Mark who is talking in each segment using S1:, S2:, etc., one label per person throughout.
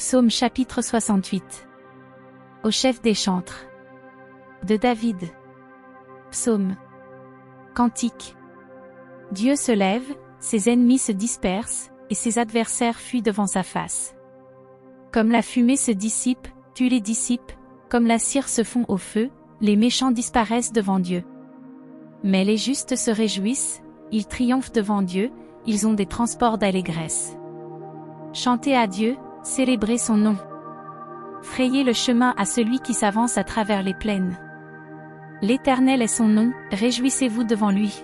S1: Psaume chapitre 68. Au chef des chantres. De David. Psaume. Cantique. Dieu se lève, ses ennemis se dispersent, et ses adversaires fuient devant sa face. Comme la fumée se dissipe, tu les dissipes, comme la cire se fond au feu, les méchants disparaissent devant Dieu. Mais les justes se réjouissent, ils triomphent devant Dieu, ils ont des transports d'allégresse. Chantez à Dieu, célébrez son nom. Frayez le chemin à celui qui s'avance à travers les plaines. L'Éternel est son nom, réjouissez-vous devant lui.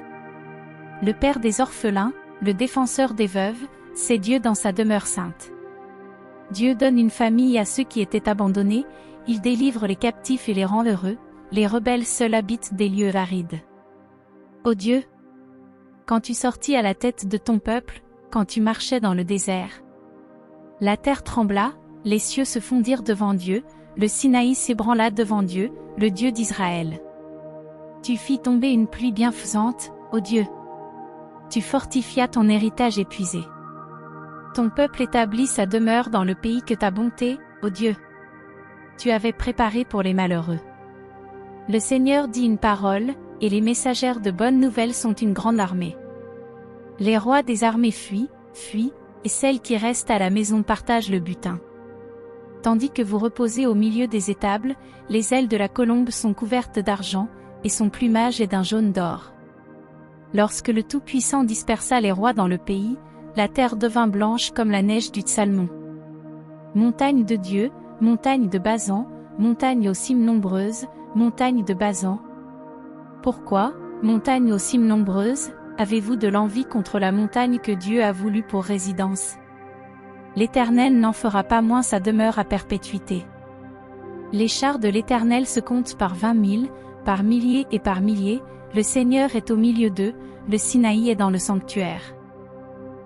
S1: Le Père des orphelins, le défenseur des veuves, c'est Dieu dans sa demeure sainte. Dieu donne une famille à ceux qui étaient abandonnés, il délivre les captifs et les rend heureux, les rebelles seuls habitent des lieux arides. Ô Dieu, quand tu sortis à la tête de ton peuple, quand tu marchais dans le désert, la terre trembla, les cieux se fondirent devant Dieu, le Sinaï s'ébranla devant Dieu, le Dieu d'Israël. Tu fis tomber une pluie bienfaisante, ô Dieu. Tu fortifias ton héritage épuisé. Ton peuple établit sa demeure dans le pays que ta bonté, ô Dieu, tu avais préparé pour les malheureux. Le Seigneur dit une parole, et les messagères de bonnes nouvelles sont une grande armée. Les rois des armées fuient, et celles qui restent à la maison partagent le butin. Tandis que vous reposez au milieu des étables, les ailes de la colombe sont couvertes d'argent, et son plumage est d'un jaune d'or. Lorsque le Tout-Puissant dispersa les rois dans le pays, la terre devint blanche comme la neige du Tsalmon. Montagne de Dieu, montagne de Basan, montagne aux cimes nombreuses, montagne de Basan. Pourquoi, montagne aux cimes nombreuses, avez-vous de l'envie contre la montagne que Dieu a voulu pour résidence? L'Éternel n'en fera pas moins sa demeure à perpétuité. Les chars de l'Éternel se comptent par 20 000, par milliers et par milliers, le Seigneur est au milieu d'eux, le Sinaï est dans le sanctuaire.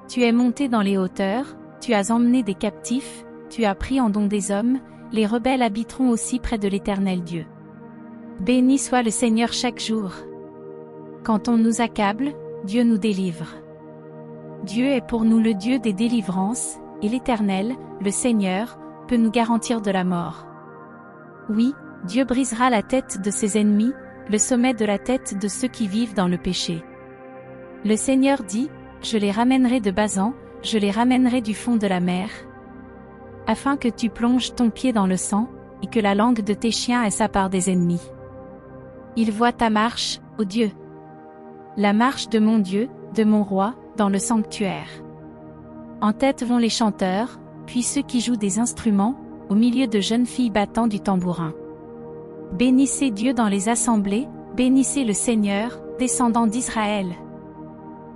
S1: Tu es monté dans les hauteurs, tu as emmené des captifs, tu as pris en don des hommes, les rebelles habiteront aussi près de l'Éternel Dieu. Béni soit le Seigneur chaque jour. Quand on nous accable, Dieu nous délivre. Dieu est pour nous le Dieu des délivrances, et l'Éternel, le Seigneur, peut nous garantir de la mort. Oui, Dieu brisera la tête de ses ennemis, le sommet de la tête de ceux qui vivent dans le péché. Le Seigneur dit, je les ramènerai de Basan, je les ramènerai du fond de la mer, afin que tu plonges ton pied dans le sang, et que la langue de tes chiens ait sa part des ennemis. Ils voient ta marche, ô Dieu. La marche de mon Dieu, de mon roi, dans le sanctuaire. En tête vont les chanteurs, puis ceux qui jouent des instruments, au milieu de jeunes filles battant du tambourin. Bénissez Dieu dans les assemblées, bénissez le Seigneur, descendant d'Israël.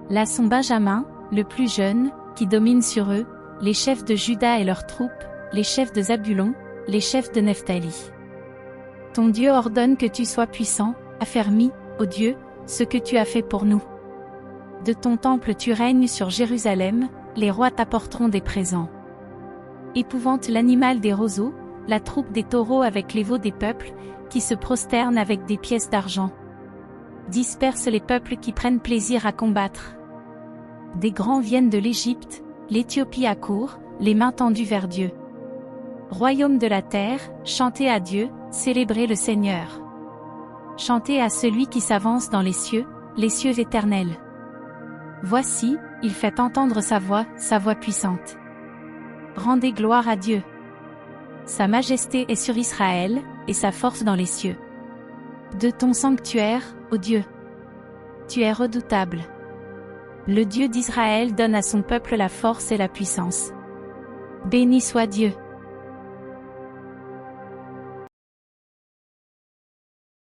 S1: Là sont Benjamin, le plus jeune, qui domine sur eux, les chefs de Juda et leurs troupes, les chefs de Zabulon, les chefs de Nephtali. Ton Dieu ordonne que tu sois puissant, affermis, ô Dieu, ce que tu as fait pour nous. De ton temple tu règnes sur Jérusalem, les rois t'apporteront des présents. Épouvante l'animal des roseaux, la troupe des taureaux avec les veaux des peuples, qui se prosternent avec des pièces d'argent. Disperse les peuples qui prennent plaisir à combattre. Des grands viennent de l'Égypte, l'Éthiopie accourt, les mains tendues vers Dieu. Royaume de la terre, chantez à Dieu, célébrez le Seigneur. Chantez à celui qui s'avance dans les cieux éternels. Voici, il fait entendre sa voix puissante. Rendez gloire à Dieu. Sa majesté est sur Israël, et sa force dans les cieux. De ton sanctuaire, ô Dieu, tu es redoutable. Le Dieu d'Israël donne à son peuple la force et la puissance. Béni soit Dieu.